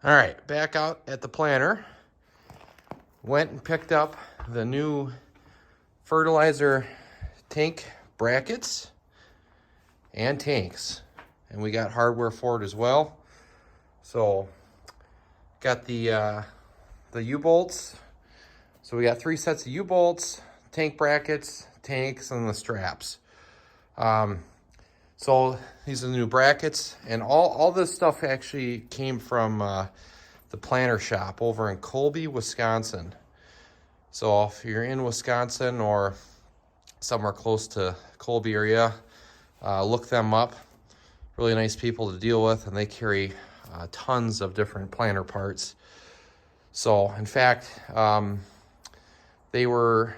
All right, back out at the planter. Went and picked up the new fertilizer tank brackets and tanks. And we got hardware for it as well. So got the U-bolts. So we got 3 sets of U-bolts, tank brackets, tanks, and the straps. So these are the new brackets, and all this stuff actually came from the planter shop over in Colby, Wisconsin. So if you're in Wisconsin or somewhere close to Colby area, look them up. Really nice people to deal with, and they carry tons of different planter parts. So in fact, they were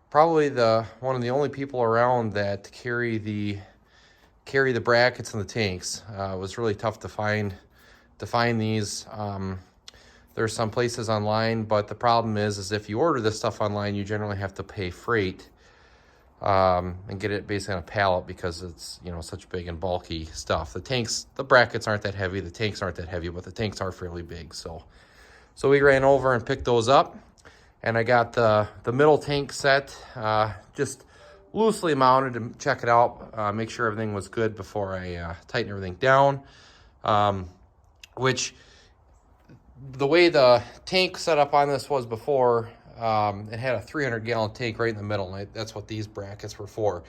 probably one of the only people around that carry the brackets and the tanks. It was really tough to find these. There's some places online, but the problem is if you order this stuff online, you generally have to pay freight and get it basically on a pallet because it's, you know, such big and bulky stuff. The brackets aren't that heavy, the tanks aren't that heavy, but the tanks are fairly big. So we ran over and picked those up, and I got the middle tank set, just loosely mounted to check it out, make sure everything was good before I tighten everything down. Which the way the tank set up on this was before, it had a 300-gallon tank right in the middle, and that's what these brackets were for.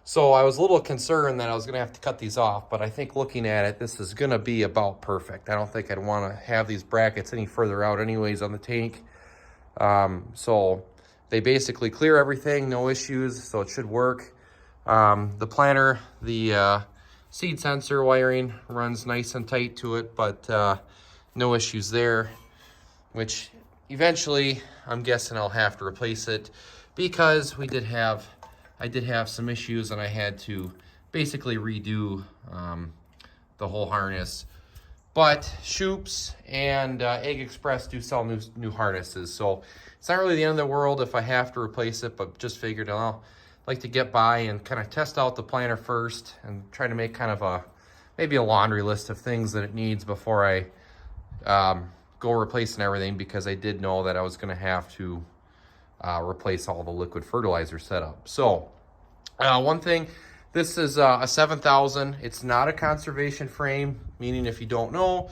So I was a little concerned that I was going to have to cut these off, but I think looking at it, this is going to be about perfect. I don't think I'd want to have these brackets any further out anyways on the tank. So they basically clear everything, no issues, so it should work. The planter, the seed sensor wiring runs nice and tight to it, but no issues there, which eventually I'm guessing I'll have to replace it because I did have some issues and I had to basically redo the whole harness. But Shoops and Egg Express do sell new harnesses, so it's not really the end of the world if I have to replace it, but just figured I'll like to get by and kind of test out the planter first and try to make kind of maybe a laundry list of things that it needs before I go replacing everything, because I did know that I was going to have to replace all the liquid fertilizer setup. So one thing, this is a 7000. It's not a conservation frame, meaning if you don't know,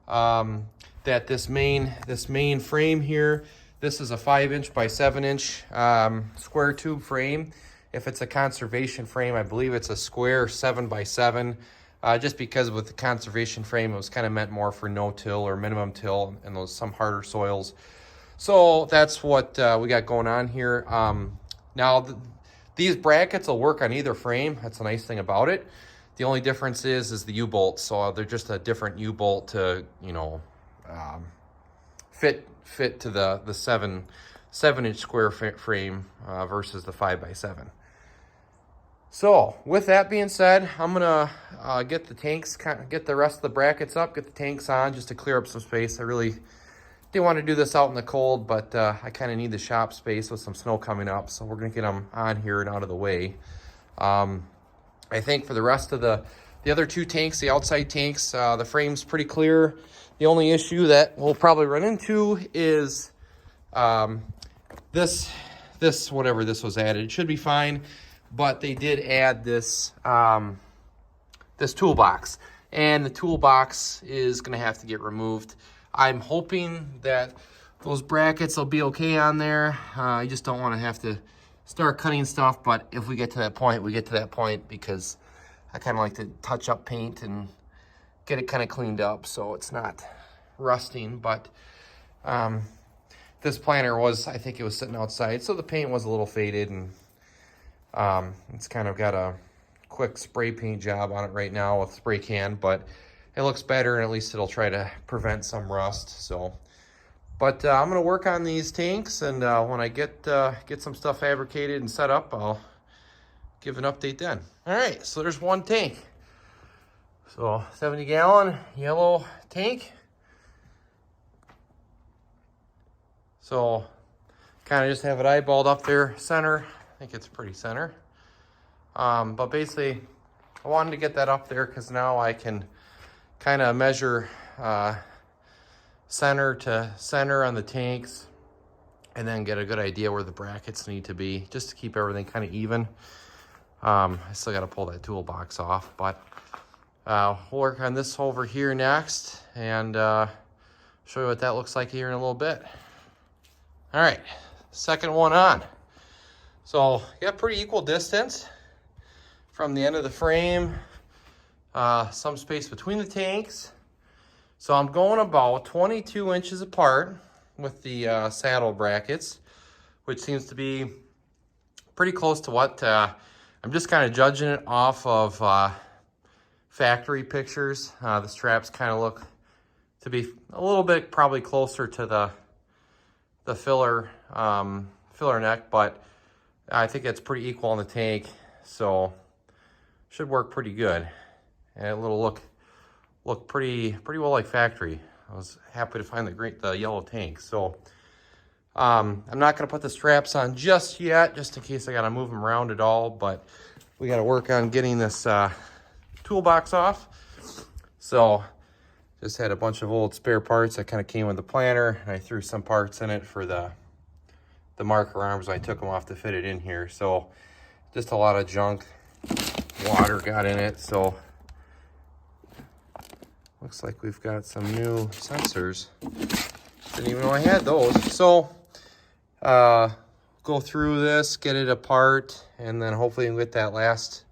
that this main frame here, this is a 5-inch by 7-inch square tube frame. If it's a conservation frame, I believe it's a square 7 by 7. Just because with the conservation frame, it was kind of meant more for no-till or minimum till and some harder soils. So that's what we got going on here. Now, these brackets will work on either frame. That's the nice thing about it. The only difference is the U-bolt. So they're just a different U-bolt to, you know, fit to the 7-inch square frame versus the 5 by 7. So with that being said, I'm gonna get the rest of the brackets up, get the tanks on just to clear up some space. I really didn't want to do this out in the cold, but I kind of need the shop space with some snow coming up, so we're gonna get them on here and out of the way. I think for the rest of the other 2 tanks, the outside tanks, the frame's pretty clear. The only issue that we'll probably run into is this whatever this was added. It should be fine. But they did add this this toolbox, and the toolbox is going to have to get removed. I'm hoping that those brackets will be okay on there. I just don't want to have to start cutting stuff, but if we get to that point, we get to that point, because I kind of like to touch up paint and get it kind of cleaned up so it's not rusting. But this planter I think it was sitting outside, so the paint was a little faded, and it's kind of got a quick spray paint job on it right now with spray can, but it looks better, and at least it'll try to prevent some rust. So, but I'm gonna work on these tanks, and when I get some stuff fabricated and set up, I'll give an update then. All right, so there's one tank. So 70-gallon yellow tank. So kind of just have it eyeballed up there center. I think it's pretty center. But basically, I wanted to get that up there because now I can kind of measure center to center on the tanks, and then get a good idea where the brackets need to be, just to keep everything kind of even. I still got to pull that toolbox off, but we'll work on this over here next, and show you what that looks like here in a little bit. All right, second one on. So got pretty equal distance from the end of the frame, some space between the tanks. So I'm going about 22 inches apart with the saddle brackets, which seems to be pretty close to what I'm just kind of judging it off of factory pictures. The straps kind of look to be a little bit probably closer to the filler neck, but I think it's pretty equal on the tank, so should work pretty good. And it'll look pretty well like factory. I was happy to find the yellow tank. So I'm not gonna put the straps on just yet, just in case I gotta move them around at all, but we gotta work on getting this toolbox off. So just had a bunch of old spare parts that kind of came with the planter, and I threw some parts in it for the marker arms. I took them off to fit it in here. So just a lot of junk, water got in it. So looks like we've got some new sensors. Didn't even know I had those. So go through this, get it apart, and then hopefully we can get that last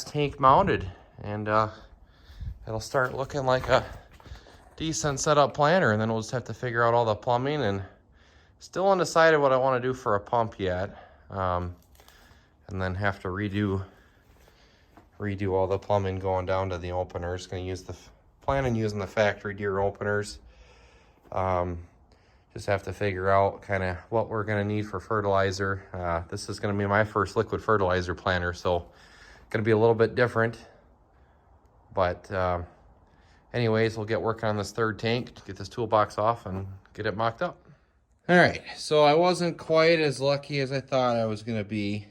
tank mounted, and it'll start looking like a decent setup planter. And then we'll just have to figure out all the plumbing, and still undecided what I want to do for a pump yet. And then have to redo all the plumbing going down to the openers. Going to plan on using the factory Deere openers. Just have to figure out kind of what we're going to need for fertilizer. This is going to be my first liquid fertilizer planter, so going to be a little bit different. But anyways, we'll get working on this third tank to get this toolbox off and get it mocked up. All right, so I wasn't quite as lucky as I thought I was going to be.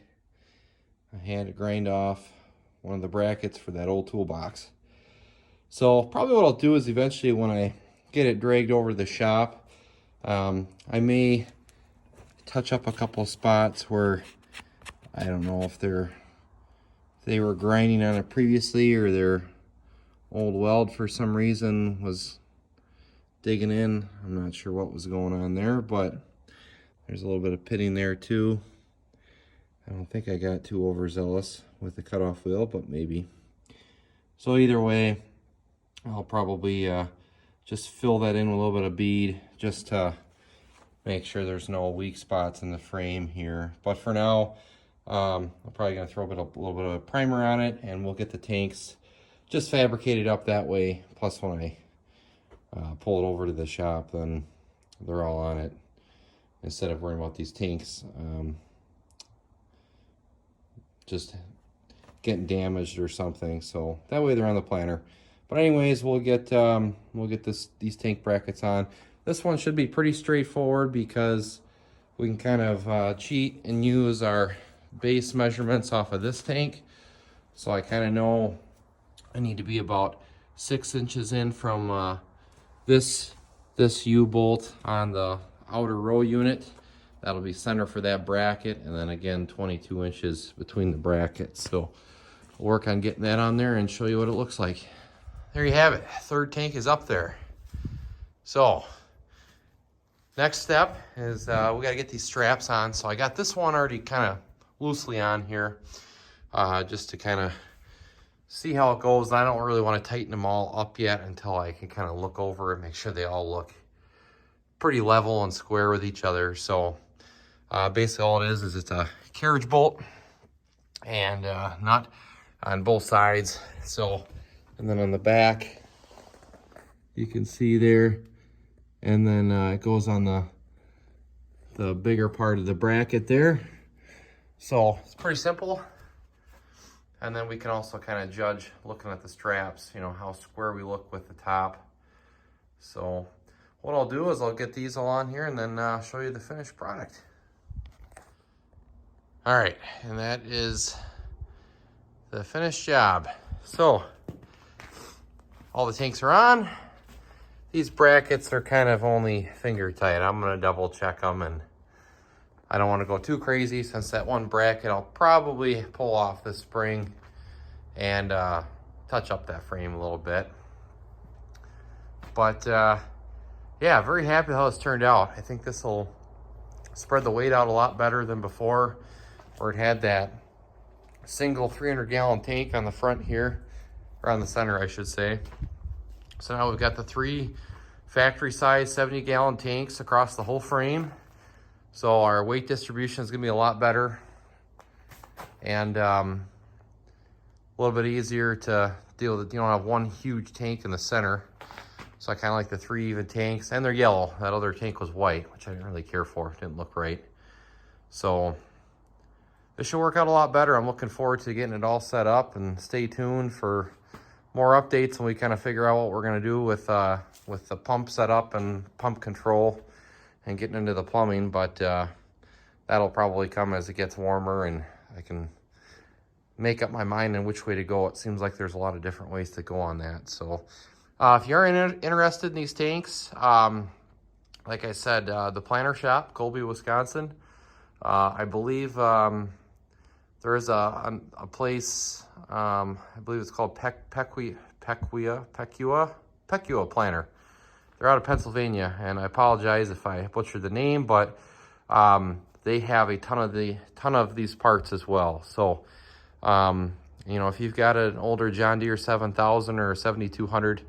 I had to grind off one of the brackets for that old toolbox. So probably what I'll do is eventually, when I get it dragged over to the shop, I may touch up a couple of spots where I don't know if they were grinding on it previously, or their old weld for some reason was digging in. I'm not sure what was going on there, but there's a little bit of pitting there too. I don't think I got too overzealous with the cutoff wheel, but maybe. So either way, I'll probably just fill that in with a little bit of bead, just to make sure there's no weak spots in the frame here. But for now, I'm probably going to throw a little bit of a primer on it, and we'll get the tanks just fabricated up that way. Plus, when I pull it over to the shop, then they're all on it, instead of worrying about these tanks just getting damaged or something. So that way they're on the planter. But anyways, we'll get these tank brackets on. This one should be pretty straightforward, because we can kind of cheat and use our base measurements off of this tank. So I kind of know I need to be about 6 inches in from this U-bolt on the outer row unit. That'll be center for that bracket, and then again 22 inches between the brackets. So we'll work on getting that on there and show you what it looks like. There you have it. Third tank is up there. So next step is we got to get these straps on. So I got this one already kind of loosely on here, just to kind of see how it goes. I don't really want to tighten them all up yet until I can kind of look over and make sure they all look pretty level and square with each other. So basically all it is it's a carriage bolt and nut on both sides. So, and then on the back, you can see there, and then it goes on the bigger part of the bracket there. So it's pretty simple. And then we can also kind of judge, looking at the straps, you know, how square we look with the top. So what I'll do is I'll get these all on here and then show you the finished product. All right, and that is the finished job. So all the tanks are on. these brackets are kind of only finger tight. I'm gonna double check them, and I don't want to go too crazy since that one bracket I'll probably pull off this spring and touch up that frame a little bit. But yeah, very happy how this turned out. I think this will spread the weight out a lot better than before, where it had that single 300-gallon tank on the front here, or on the center, I should say. So now we've got the 3 factory size 70-gallon tanks across the whole frame. So our weight distribution is gonna be a lot better, and a little bit easier to deal with. You don't have one huge tank in the center. So I kind of like the 3 even tanks, and they're yellow. That other tank was white, which I didn't really care for. It didn't look right. So this should work out a lot better. I'm looking forward to getting it all set up, and stay tuned for more updates when we kind of figure out what we're gonna do with the pump setup and pump control and getting into the plumbing. But that'll probably come as it gets warmer and I can make up my mind on which way to go. It seems like there's a lot of different ways to go on that. So if you're interested in these tanks, like I said, the Planter Shop, Colby, Wisconsin. I believe there is a place, I believe it's called Pecua Planter. They're out of Pennsylvania, and I apologize if I butchered the name, but they have a ton of these parts as well. So, you know, if you've got an older John Deere 7000 or 7200,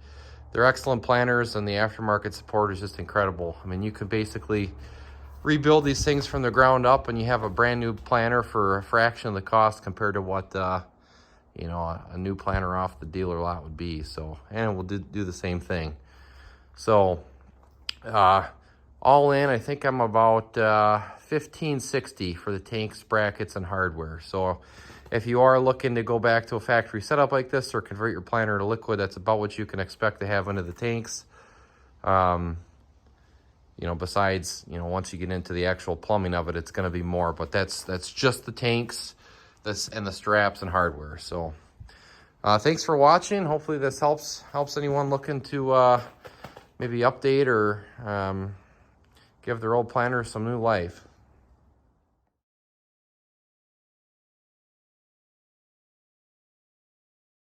they're excellent planters, and the aftermarket support is just incredible. I mean, you can basically rebuild these things from the ground up, and you have a brand new planter for a fraction of the cost compared to what you know, a new planter off the dealer lot would be. So, and we'll do the same thing. So all in, I think I'm about $1,560 for the tanks, brackets, and hardware. So if you are looking to go back to a factory setup like this or convert your planter to liquid, that's about what you can expect to have into the tanks. You know, besides, you know, once you get into the actual plumbing of it, it's going to be more. But that's just the tanks, and the straps and hardware. So thanks for watching. Hopefully this helps anyone looking to maybe update or give their old planter some new life.